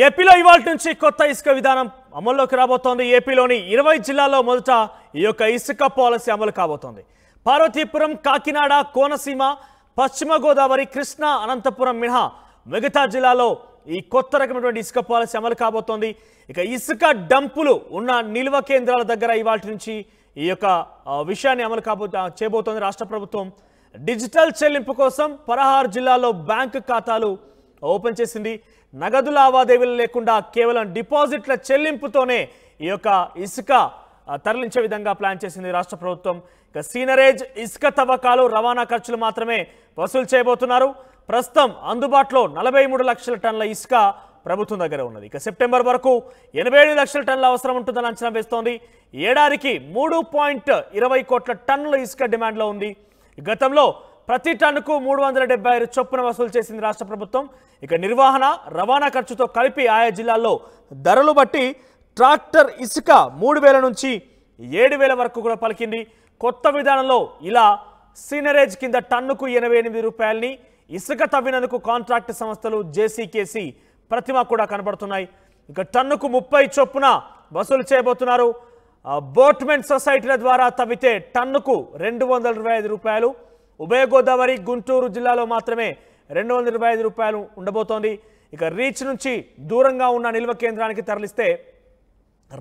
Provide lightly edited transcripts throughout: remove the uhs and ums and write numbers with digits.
ఏపీలో ఇవాళ నుంచి కొత్త ఇసుక విధానం అమల్లోకి రాబోతోంది. ఏపీలోని 20 జిల్లాల్లో మొదట ఈ యొక్క ఇసుక పాలసీ అమలు కాబోతోంది. పార్వతీపురం, కాకినాడ, కోనసీమ, పశ్చిమ గోదావరి, కృష్ణా, అనంతపురం మినహా మిగతా జిల్లాలో ఈ కొత్త రకమైనటువంటి ఇసుక పాలసీ అమలు కాబోతోంది. ఇక ఇసుక డంపులు ఉన్న నిల్వ కేంద్రాల దగ్గర ఇవాళ నుంచి ఈ యొక్క విషయాన్ని అమలు చేయబోతోంది రాష్ట్ర ప్రభుత్వం. డిజిటల్ చెల్లింపు కోసం 16 జిల్లాల్లో బ్యాంకు ఖాతాలు ఓపెన్ చేసింది. నగదు లావాదేవీలు లేకుండా కేవలం డిపాజిట్ల చెల్లింపుతోనే ఈ యొక్క ఇసుక తరలించే విధంగా ప్లాన్ చేసింది రాష్ట్ర ప్రభుత్వం. ఇక సీనరేజ్, ఇసుక తవ్వకాలు, రవాణా ఖర్చులు మాత్రమే వసూలు చేయబోతున్నారు. ప్రస్తుతం అందుబాటులో 43 లక్షల టన్నుల ఇసుక ప్రభుత్వం దగ్గర ఉన్నది. ఇక సెప్టెంబర్ వరకు 87 లక్షల టన్నుల అవసరం ఉంటుందని అంచనా వేస్తోంది. ఏడాదికి 3.20 కోట్ల టన్నుల ఇసుక డిమాండ్లో ఉంది. గతంలో ప్రతి టన్నుకు 375 చొప్పున వసూలు చేసింది రాష్ట్ర ప్రభుత్వం. ఇక నిర్వహణ, రవాణా ఖర్చుతో కలిపి ఆయా జిల్లాల్లో ధరలు బట్టి ట్రాక్టర్ ఇసుక 3,000 నుంచి 7,000 వరకు కూడా పలికింది. కొత్త విధానంలో ఇలా సీనరేజ్ కింద టన్నుకు 88 రూపాయలని, ఇసుక తవ్వినందుకు కాంట్రాక్ట్ సంస్థలు జేసీకేసీ ప్రతిమ కూడా కనబడుతున్నాయి. ఇక టన్నుకు 30 చొప్పున వసూలు చేయబోతున్నారు. బోట్మెంట్ సొసైటీల ద్వారా తవ్వితే టన్నుకు 225 రూపాయలు. ఉభయ గోదావరి, గుంటూరు జిల్లాలో మాత్రమే 225 రూపాయలు ఉండబోతోంది. ఇక రీచ్ నుంచి దూరంగా ఉన్న నిల్వ కేంద్రానికి తరలిస్తే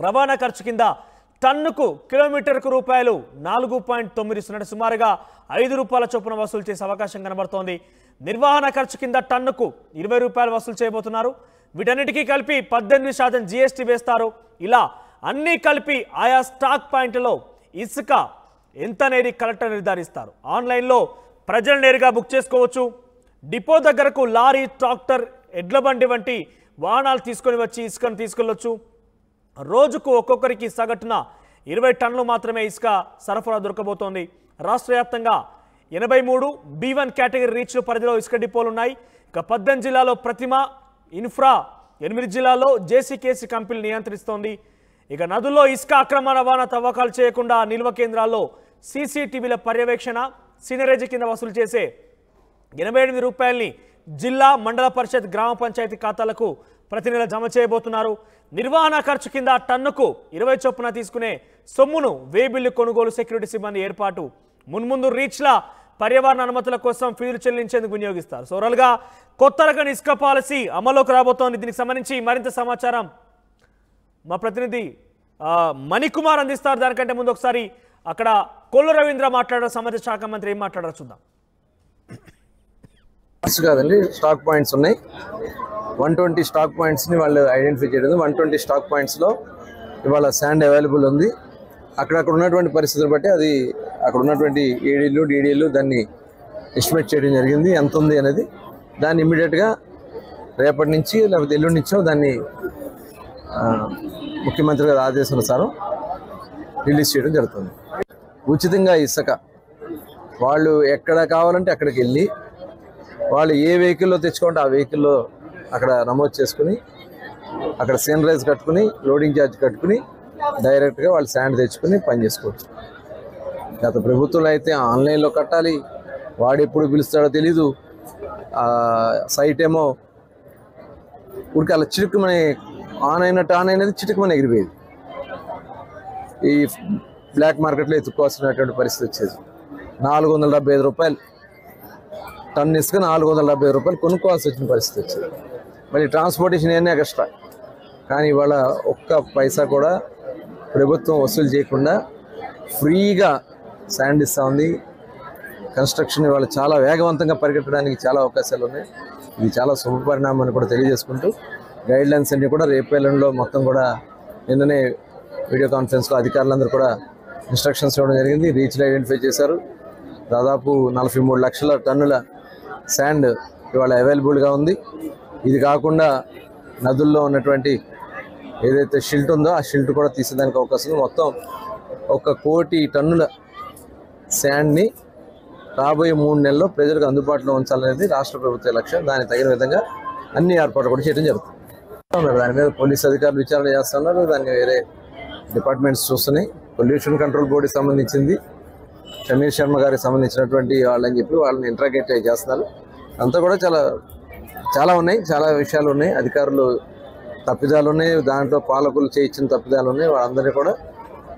రవాణా ఖర్చు కింద టన్నుకు కిలోమీటర్కు రూపాయలు 4.9 సుమారుగా 5 రూపాయల చొప్పున వసూలు చేసే అవకాశం కనబడుతోంది. నిర్వహణ ఖర్చు కింద టన్నుకు 20 రూపాయలు వసూలు చేయబోతున్నారు. వీటన్నిటికీ కలిపి 18% జీఎస్టీ వేస్తారు. ఇలా అన్నీ కలిపి ఆయా స్టాక్ పాయింట్లలో ఇసుక ఎంత అనేది కలెక్టర్ నిర్ధారిస్తారు. ఆన్లైన్లో ప్రజలు నేరుగా బుక్ చేసుకోవచ్చు. డిపో దగ్గరకు లారీ, ట్రాక్టర్, ఎడ్ల బండి వంటి వాహనాలు తీసుకొని వచ్చి ఇసుకను తీసుకెళ్లొచ్చు. రోజుకు ఒక్కొక్కరికి సగటున 20 టన్నులు మాత్రమే ఇసుక సరఫరా దొరకబోతోంది. రాష్ట్ర వ్యాప్తంగా 83 B1 కేటగిరీ రీచ్లు పరిధిలో ఇసుక డిపోలు ఉన్నాయి. ఇక 18 జిల్లాలో ప్రతిమ, ఇన్ఫ్రా, 8 జిల్లాల్లో జేసీకేసీ కంపెనీ నియంత్రిస్తోంది. ఇక నదుల్లో ఇసుక అక్రమ రవాణా తవ్వకాలు చేయకుండా నిల్వ కేంద్రాల్లో సీసీటీవీల పర్యవేక్షణ, సీనరేజ్ కింద వసూలు చేసే 88 రూపాయలని జిల్లా, మండల పరిషత్, గ్రామ పంచాయతీ ఖాతాలకు ప్రతి నెల జమ చేయబోతున్నారు. నిర్వహణ ఖర్చు కింద టన్నుకు 20 చొప్పున తీసుకునే సొమ్మును వేబిల్లు కొనుగోలు, సెక్యూరిటీ సిబ్బంది ఏర్పాటు, మున్ముందు రీచ్ల పర్యావరణ అనుమతుల కోసం ఫీజులు చెల్లించేందుకు వినియోగిస్తారు. ఓవరాల్గా కొత్త రకం ఇసుక పాలసీ అమల్లోకి రాబోతోంది. దీనికి సంబంధించి మరింత సమాచారం మా ప్రతినిధి మణికుమార్ అందిస్తారు. దానికంటే ముందు ఒకసారి అక్కడ కొల్లు రవీంద్ర మాట్లాడారు, సమాచార శాఖ మంత్రి ఏం మాట్లాడారు చూద్దాం. కాదండి, స్టాక్ పాయింట్స్ ఉన్నాయి. 120 స్టాక్ పాయింట్స్ని వాళ్ళు ఐడెంటిఫై చేయడం. 120 స్టాక్ పాయింట్స్లో ఇవాళ శాండ్ అవైలబుల్ ఉంది. అక్కడక్కడ ఉన్నటువంటి పరిస్థితులు బట్టి అది అక్కడ ఉన్నటువంటి ఏడీలు, డీడీలు దాన్ని ఎస్టిమేట్ చేయడం జరిగింది. ఎంత ఉంది అనేది దాన్ని ఇమ్మీడియట్గా రేపటి నుంచి లేకపోతే ఎల్లుండి నుంచో దాన్ని ముఖ్యమంత్రి గారి ఆదేశానుసారం రిలీజ్ చేయడం జరుగుతుంది. ఉచితంగా ఇసుక వాళ్ళు ఎక్కడ కావాలంటే అక్కడికి వెళ్ళి వాళ్ళు ఏ వెహికల్లో తెచ్చుకుంటే ఆ వెహికల్లో అక్కడ నమోదు చేసుకుని అక్కడ సీనరైజ్ కట్టుకుని లోడింగ్ ఛార్జ్ కట్టుకుని డైరెక్ట్గా వాళ్ళు శాండ్ తెచ్చుకుని పని చేసుకోవచ్చు. గత ప్రభుత్వంలో అయితే ఆన్లైన్లో కట్టాలి, వాడు ఎప్పుడు పిలుస్తాడో తెలీదు. సైట్ ఏమో ఊరికి అలా చిటుకుమని ఆన్ అయినది చిటుకుమని ఎగిరిపోయేది. ఈ బ్లాక్ మార్కెట్లో ఎత్తుక్కోవాల్సినటువంటి పరిస్థితి వచ్చేది. 475 రూపాయలు టన్ ఇసుక 475 రూపాయలు కొనుక్కోవాల్సి వచ్చిన పరిస్థితి వచ్చేది. మళ్ళీ ట్రాన్స్పోర్టేషన్ ఏమైనా ఎక్స్ట్రా. కానీ ఇవాళ ఒక్క పైసా కూడా ప్రభుత్వం వసూలు చేయకుండా ఫ్రీగా శాండ్ ఇస్తూ ఉంది. కన్స్ట్రక్షన్ ఇవాళ చాలా వేగవంతంగా పరిగెత్తడానికి చాలా అవకాశాలు ఉన్నాయి. ఇది చాలా శుభ పరిణామం అని కూడా తెలియజేసుకుంటూ గైడ్లైన్స్ అన్నీ కూడా రేపేళ్ళలో మొత్తం కూడా నిన్ననే వీడియో కాన్ఫరెన్స్లో అధికారులందరూ కూడా ఇన్స్ట్రక్షన్స్ ఇవ్వడం జరిగింది. రీచ్లు ఐడెంటిఫై చేశారు. దాదాపు 43 లక్షల టన్నుల శాండ్ ఇవాళ అవైలబుల్గా ఉంది. ఇది కాకుండా నదుల్లో ఉన్నటువంటి ఏదైతే షిల్ట్ ఉందో ఆ షిల్ట్ కూడా తీసేదానికి అవకాశం ఉంది. మొత్తం 1 కోటి టన్నుల శాండ్ని రాబోయే 3 నెలల్లో ప్రజలకు అందుబాటులో ఉంచాలనేది రాష్ట్ర ప్రభుత్వ లక్ష్యం. దానికి తగిన విధంగా అన్ని ఏర్పాట్లు కూడా చేయడం జరుగుతుంది. దాని మీద పోలీస్ అధికారులు విచారణ చేస్తున్నారు. దాన్ని వేరే డిపార్ట్మెంట్స్ చూస్తున్నాయి. పొల్యూషన్ కంట్రోల్ బోర్డుకి సంబంధించింది, సమీర్ శర్మ గారికి సంబంధించినటువంటి వాళ్ళని చెప్పి వాళ్ళని ఇంట్రాగేట్ చేస్తున్నారు. అంతా కూడా చాలా చాలా ఉన్నాయి, చాలా విషయాలు ఉన్నాయి. అధికారులు తప్పిదాలు ఉన్నాయి, దాంట్లో పాలకులు చేయించిన తప్పిదాలు ఉన్నాయి. వాళ్ళందరినీ కూడా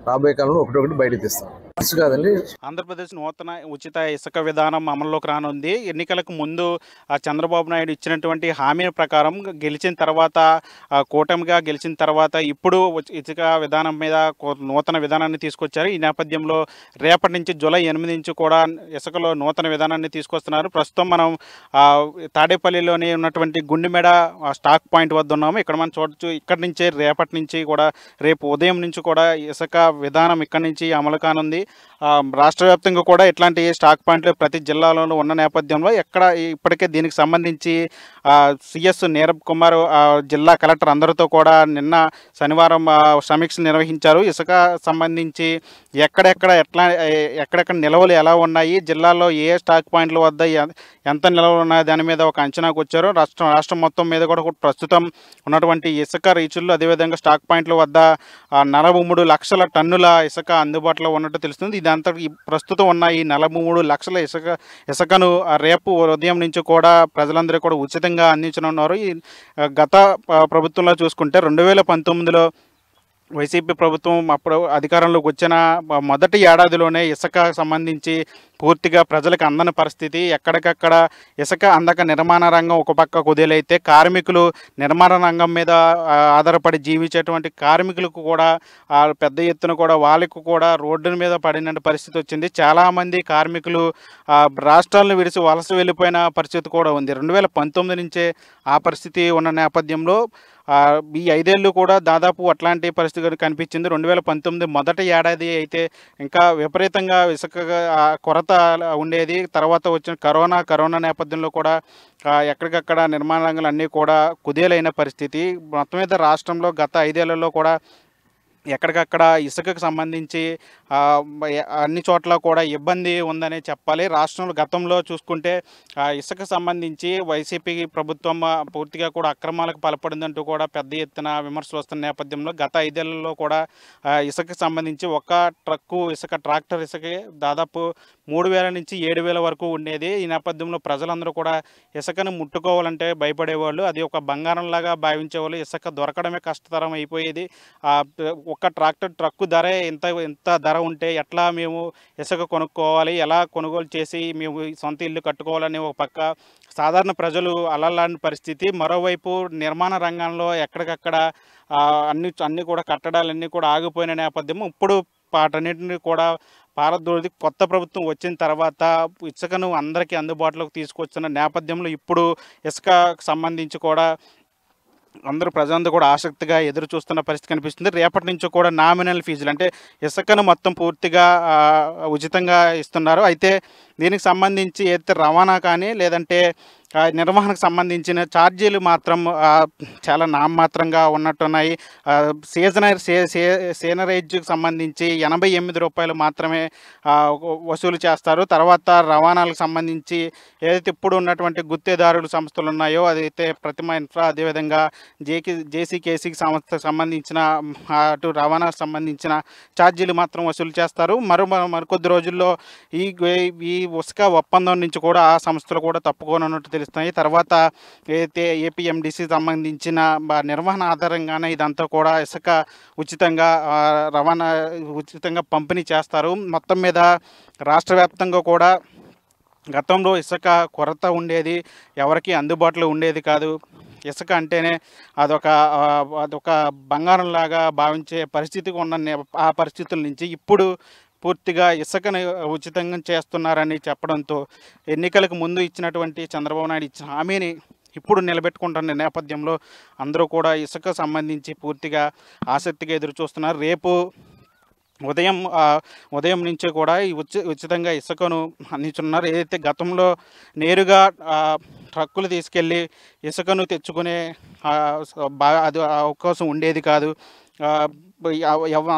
రాబోయే కాలంలో ఒకటొకటి బయట తీస్తాం. కాదండి. ఆంధ్రప్రదేశ్ నూతన ఉచిత ఇసుక విధానం అమల్లోకి రానుంది. ఎన్నికలకు ముందు చంద్రబాబు నాయుడు ఇచ్చినటువంటి హామీ ప్రకారం గెలిచిన తర్వాత కూటమిగా గెలిచిన తర్వాత ఇప్పుడు ఇసుక విధానం మీద నూతన విధానాన్ని తీసుకొచ్చారు. ఈ నేపథ్యంలో రేపటి నుంచి జూలై 8 నుంచి కూడా ఇసుకలో నూతన విధానాన్ని తీసుకొస్తున్నారు. ప్రస్తుతం మనం తాడేపల్లిలోని ఉన్నటువంటి గుండెమెడ స్టాక్ పాయింట్ వద్ద ఉన్నాము. ఇక్కడ మనం చూడొచ్చు, ఇక్కడి నుంచే రేపటి నుంచి కూడా రేపు ఉదయం నుంచి కూడా ఇసుక విధానం ఇక్కడి నుంచి అమలు కానుంది. రాష్ట్ర వ్యాప్తంగా కూడా ఇట్లాంటి స్టాక్ పాయింట్లు ప్రతి జిల్లాలోనూ ఉన్న నేపథ్యంలో ఇప్పటికే దీనికి సంబంధించి సిఎస్ నీరబ్ కుమార్ జిల్లా కలెక్టర్ అందరితో కూడా నిన్న శనివారం సమీక్షలు నిర్వహించారు. ఇసుక సంబంధించి ఎక్కడెక్కడ నిల్వలు ఎలా ఉన్నాయి, జిల్లాలో ఏ స్టాక్ పాయింట్ల వద్ద ఎంత నిల్వలు ఉన్నాయి దాని మీద ఒక అంచనాకు వచ్చారు. రాష్ట్రం మొత్తం మీద కూడా ప్రస్తుతం ఉన్నటువంటి ఇసుక రీచుల్లో అదేవిధంగా స్టాక్ పాయింట్ల వద్ద 43 లక్షల టన్నుల ఇసుక అందుబాటులో ఉన్నట్టు తెలుస్తుంది. ఇదంతా ప్రస్తుతం ఉన్న ఈ 43 లక్షల ఇసుకను రేపు ఉదయం నుంచి కూడా ప్రజలందరూ కూడా ఉచితంగా అందించనున్నారు. ఈ గత ప్రభుత్వంలో చూసుకుంటే 2019లో వైసీపీ ప్రభుత్వం అప్పుడు అధికారంలోకి వచ్చిన మొదటి ఏడాదిలోనే ఇసుక సంబంధించి పూర్తిగా ప్రజలకు అందని పరిస్థితి. ఎక్కడికక్కడ ఇసుక అందక నిర్మాణ రంగం ఒక పక్క కుదేలైతే కార్మికులు నిర్మాణ రంగం మీద ఆధారపడి జీవించేటువంటి కార్మికులకు కూడా పెద్ద ఎత్తున కూడా వాళ్ళకు కూడా రోడ్డు మీద పడిన పరిస్థితి వచ్చింది. చాలామంది కార్మికులు రాష్ట్రాలను విడిచి వలస వెళ్ళిపోయిన పరిస్థితి కూడా ఉంది. 2019 నుంచే ఆ పరిస్థితి ఉన్న నేపథ్యంలో ఈ 5 ఏళ్ళు కూడా దాదాపు అట్లాంటి పరిస్థితి కనిపించింది. 2019 మొదటి ఏడాది అయితే ఇంకా విపరీతంగా ఇసుక కొరత ఉండేది. తర్వాత వచ్చిన కరోనా నేపథ్యంలో కూడా ఎక్కడికక్కడ నిర్మాణ రంగాలు అన్నీ కూడా కుదేలైన పరిస్థితి. మొత్తం మీద రాష్ట్రంలో గత 5 ఏళ్లలో కూడా ఎక్కడికక్కడ ఇసుకకు సంబంధించి అన్ని చోట్ల కూడా ఇబ్బంది ఉందనే చెప్పాలి. రాష్ట్రంలో గతంలో చూసుకుంటే ఇసుక సంబంధించి వైసీపీ ప్రభుత్వం పూర్తిగా కూడా అక్రమాలకు పాల్పడిందంటూ కూడా పెద్ద ఎత్తున విమర్శలు వస్తున్న నేపథ్యంలో గత 5 ఏళ్లలో కూడా ఇసుకకు సంబంధించి ఒక ట్రాక్టర్ ఇసుక దాదాపు 3,000 నుంచి 7,000 వరకు ఉండేది. ఈ నేపథ్యంలో ప్రజలందరూ కూడా ఇసుకను ముట్టుకోవాలంటే భయపడేవాళ్ళు. అది ఒక బంగారంలాగా భావించేవాళ్ళు. ఇసుక దొరకడమే కష్టతరం అయిపోయేది. ఒక ట్రక్కు ధర ఎంత ధర ఉంటే ఎట్లా మేము ఇసుక కొనుక్కోవాలి, ఎలా కొనుగోలు చేసి మేము సొంత ఇల్లు కట్టుకోవాలని ఒక పక్క సాధారణ ప్రజలు అలలాంటి పరిస్థితి. మరోవైపు నిర్మాణ రంగంలో ఎక్కడికక్కడ అన్ని కూడా కట్టడాలన్నీ కూడా ఆగిపోయిన నేపథ్యం. ఇప్పుడు వాటన్నిటిని కూడా పారద్రోలి కొత్త ప్రభుత్వం వచ్చిన తర్వాత ఇసుకను అందరికీ అందుబాటులోకి తీసుకొచ్చిన నేపథ్యంలో ఇప్పుడు ఇసుకకు సంబంధించి కూడా అందరూ ప్రజలందరూ కూడా ఆసక్తిగా ఎదురు చూస్తున్న పరిస్థితి కనిపిస్తుంది. రేపటి నుంచి కూడా నామినల్ ఫీజులు అంటే ఇసుకను మొత్తం పూర్తిగా ఉచితంగా ఇస్తున్నారు. అయితే దీనికి సంబంధించి అయితే రవాణా కానీ లేదంటే నిర్వహణకు సంబంధించిన ఛార్జీలు మాత్రం చాలా నామమాత్రంగా ఉన్నట్టున్నాయి. సీనరేజ్కి సంబంధించి 88 రూపాయలు మాత్రమే వసూలు చేస్తారు. తర్వాత రవాణాలకు సంబంధించి ఏదైతే ఇప్పుడు ఉన్నటువంటి గుత్తేదారుల సంస్థలు ఉన్నాయో అదైతే ప్రతిమ ఇన్ఫ్రా అదేవిధంగా జేసీకేసీకి సంస్థకు సంబంధించిన అటు రవాణాకు సంబంధించిన ఛార్జీలు మాత్రం వసూలు చేస్తారు. మరికొద్ది రోజుల్లో ఈ ఇసుక ఒప్పందం నుంచి కూడా ఆ సంస్థలు కూడా తప్పుకోనున్నట్టు తెలుస్తున్నాయి. తర్వాత ఏదైతే ఏపీఎండిసి సంబంధించిన నిర్వహణ ఆధారంగానే ఇదంతా కూడా ఇసుక ఉచితంగా రవాణా ఉచితంగా పంపిణీ చేస్తారు. మొత్తం మీద రాష్ట్ర వ్యాప్తంగా కూడా గతంలో ఇసుక కొరత ఉండేది, ఎవరికి అందుబాటులో ఉండేది కాదు. ఇసుక అంటేనే అదొక బంగారంలాగా భావించే పరిస్థితికి ఉన్న ఆ పరిస్థితుల నుంచి ఇప్పుడు పూర్తిగా ఇసుకను ఉచితంగా చేస్తున్నారని చెప్పడంతో ఎన్నికలకు ముందు ఇచ్చినటువంటి చంద్రబాబు నాయుడు ఇచ్చిన హామీని ఇప్పుడు నిలబెట్టుకుంటున్న నేపథ్యంలో అందరూ కూడా ఇసుక సంబంధించి పూర్తిగా ఆసక్తిగా ఎదురు చూస్తున్నారు. రేపు ఉదయం నుంచి కూడా ఈ ఉచితంగా ఇసుకను అందించున్నారు. ఏదైతే గతంలో నేరుగా ట్రక్కులు తీసుకెళ్ళి ఇసుకను తెచ్చుకునే అది అవకాశం ఉండేది కాదు.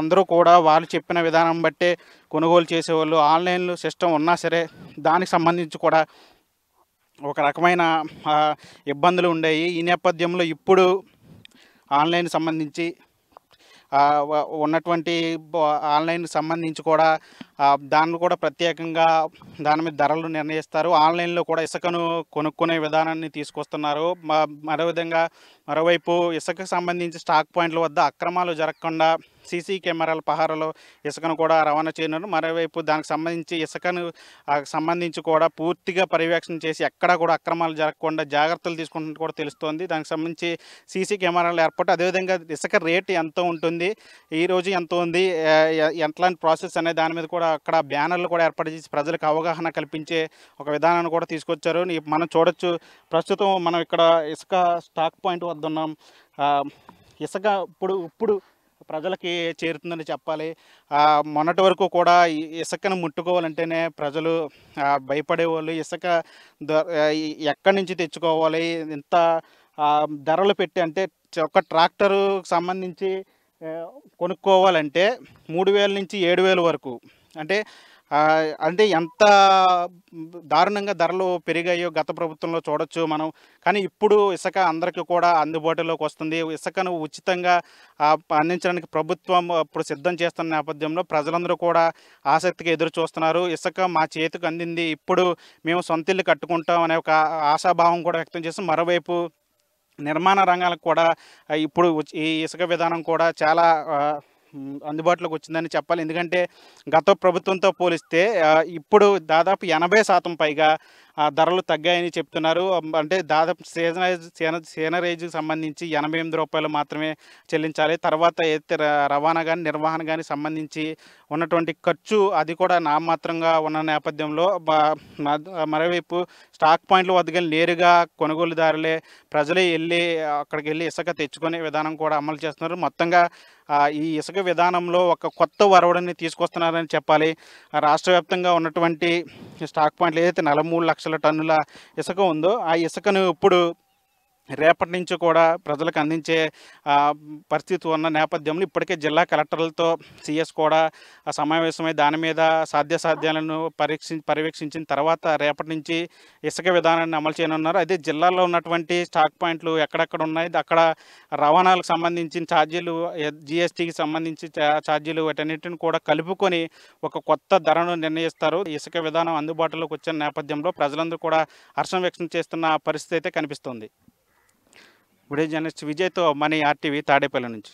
అందరూ కూడా వాళ్ళు చెప్పిన విధానం బట్టే కొనుగోలు చేసేవాళ్ళు. ఆన్లైన్లో సిస్టమ్ ఉన్నా సరే దానికి సంబంధించి కూడా ఒక రకమైన ఇబ్బందులు ఉండేవి. ఈ నేపథ్యంలో ఇప్పుడు ఆన్లైన్ సంబంధించి ఉన్నటువంటి ఆన్లైన్ సంబంధించి కూడా దాన్ని కూడా ప్రత్యేకంగా దాని మీద ధరలు నిర్ణయిస్తారు. ఆన్లైన్లో కూడా ఇసుకను కొనుక్కునే విధానాన్ని తీసుకొస్తున్నారు. మరోవైపు ఇసుకకు సంబంధించి స్టాక్ పాయింట్ల వద్ద అక్రమాలు జరగకుండా సీసీ కెమెరాల పహారాలో ఇసుకను కూడా రవాణా చేయనున్నారు. మరోవైపు దానికి సంబంధించి కూడా పూర్తిగా పర్యవేక్షణ చేసి ఎక్కడా కూడా అక్రమాలు జరగకుండా జాగ్రత్తలు తీసుకుంటున్నట్టు కూడా తెలుస్తోంది. దానికి సంబంధించి సీసీ కెమెరాలు ఏర్పాటు, అదేవిధంగా ఇసుక రేటు ఎంత ఉంటుంది, ఈరోజు ఎంత ఉంది, ఎట్లాంటి ప్రాసెస్ అనే దాని మీద కూడా అక్కడ బ్యానర్లు కూడా ఏర్పాటు చేసి ప్రజలకు అవగాహన కల్పించే ఒక విధానాన్ని కూడా తీసుకొచ్చారు. మనం చూడొచ్చు, ప్రస్తుతం మనం ఇక్కడ ఇసుక స్టాక్ పాయింట్ వద్ద ఉన్నాం. ఇసుక ఇప్పుడు ప్రజలకి చేరుతుందని చెప్పాలి. మొన్నటి వరకు కూడా ఇసుకను ముట్టుకోవాలంటేనే ప్రజలు భయపడేవాళ్ళు. ఇసుక ఎక్కడి నుంచి తెచ్చుకోవాలి, ఇంత ధరలు పెట్టి, అంటే ఒక ట్రాక్టరు సంబంధించి కొనుక్కోవాలంటే 3,000 నుంచి 7,000 వరకు, అంటే ఎంత దారుణంగా ధరలు పెరిగాయో గత ప్రభుత్వంలో చూడొచ్చు మనం. కానీ ఇప్పుడు ఇసుక అందరికీ కూడా అందుబాటులోకి వస్తుంది. ఇసుకను ఉచితంగా అందించడానికి ప్రభుత్వం ఇప్పుడు సిద్ధం చేస్తున్న నేపథ్యంలో ప్రజలందరూ కూడా ఆసక్తిగా ఎదురు చూస్తున్నారు. ఇసుక మా చేతికి అందింది, ఇప్పుడు మేము సొంత ఇల్లు కట్టుకుంటాం అనే ఒక ఆశాభావం కూడా వ్యక్తం చేస్తాం. మరోవైపు నిర్మాణ రంగాలకు కూడా ఇప్పుడు ఈ ఇసుక విధానం కూడా చాలా అందుబాటులోకి వచ్చిందని చెప్పాలి. ఎందుకంటే గత ప్రభుత్వంతో పోలిస్తే ఇప్పుడు దాదాపు 80% పైగా ధరలు తగ్గాయని చెప్తున్నారు. అంటే దాదాపు సీనరేజ్కి సంబంధించి ₹88 మాత్రమే చెల్లించాలి. తర్వాత రవాణా కానీ నిర్వహణ కానీ సంబంధించి ఉన్నటువంటి ఖర్చు అది కూడా నామమాత్రంగా ఉన్న నేపథ్యంలో మరోవైపు స్టాక్ పాయింట్ల వద్దకు నేరుగా కొనుగోలుదారులే ప్రజలే అక్కడికి వెళ్ళి ఇసుక తెచ్చుకునే విధానం కూడా అమలు చేస్తున్నారు. మొత్తంగా ఈ ఇసుక విధానంలో ఒక కొత్త ఒరవడిని తీసుకొస్తున్నారని చెప్పాలి. రాష్ట్ర వ్యాప్తంగా ఉన్నటువంటి స్టాక్ పాయింట్లు ఏదైతే 43 లక్షల టన్నుల ఇసుక ఉందో ఆ ఇసుకను ఇప్పుడు రేపటి నుంచి కూడా ప్రజలకు అందించే పరిస్థితి ఉన్న నేపథ్యంలో ఇప్పటికే జిల్లా కలెక్టర్లతో సీఎస్ కూడా సమావేశమై దాని మీద సాధ్యాసాధ్యాలను పర్యవేక్షించిన తర్వాత రేపటి నుంచి ఇసుక విధానాన్ని అమలు చేయనున్నారు. అదే జిల్లాలో ఉన్నటువంటి స్టాక్ పాయింట్లు ఎక్కడెక్కడ ఉన్నాయి, అక్కడ రవాణాలకు సంబంధించిన ఛార్జీలు, జిఎస్టీకి సంబంధించి ఛార్జీలు, వాటన్నిటిని కూడా కలుపుకొని ఒక కొత్త ధరను నిర్ణయిస్తారు. ఇసుక విధానం అందుబాటులోకి వచ్చిన నేపథ్యంలో ప్రజలందరూ కూడా హర్షం వ్యక్తం చేస్తున్న పరిస్థితి అయితే కనిపిస్తుంది. వీడియో జర్నలిస్ట్ విజయ్తో మనీ RTV తాడేపల్లి నుంచి.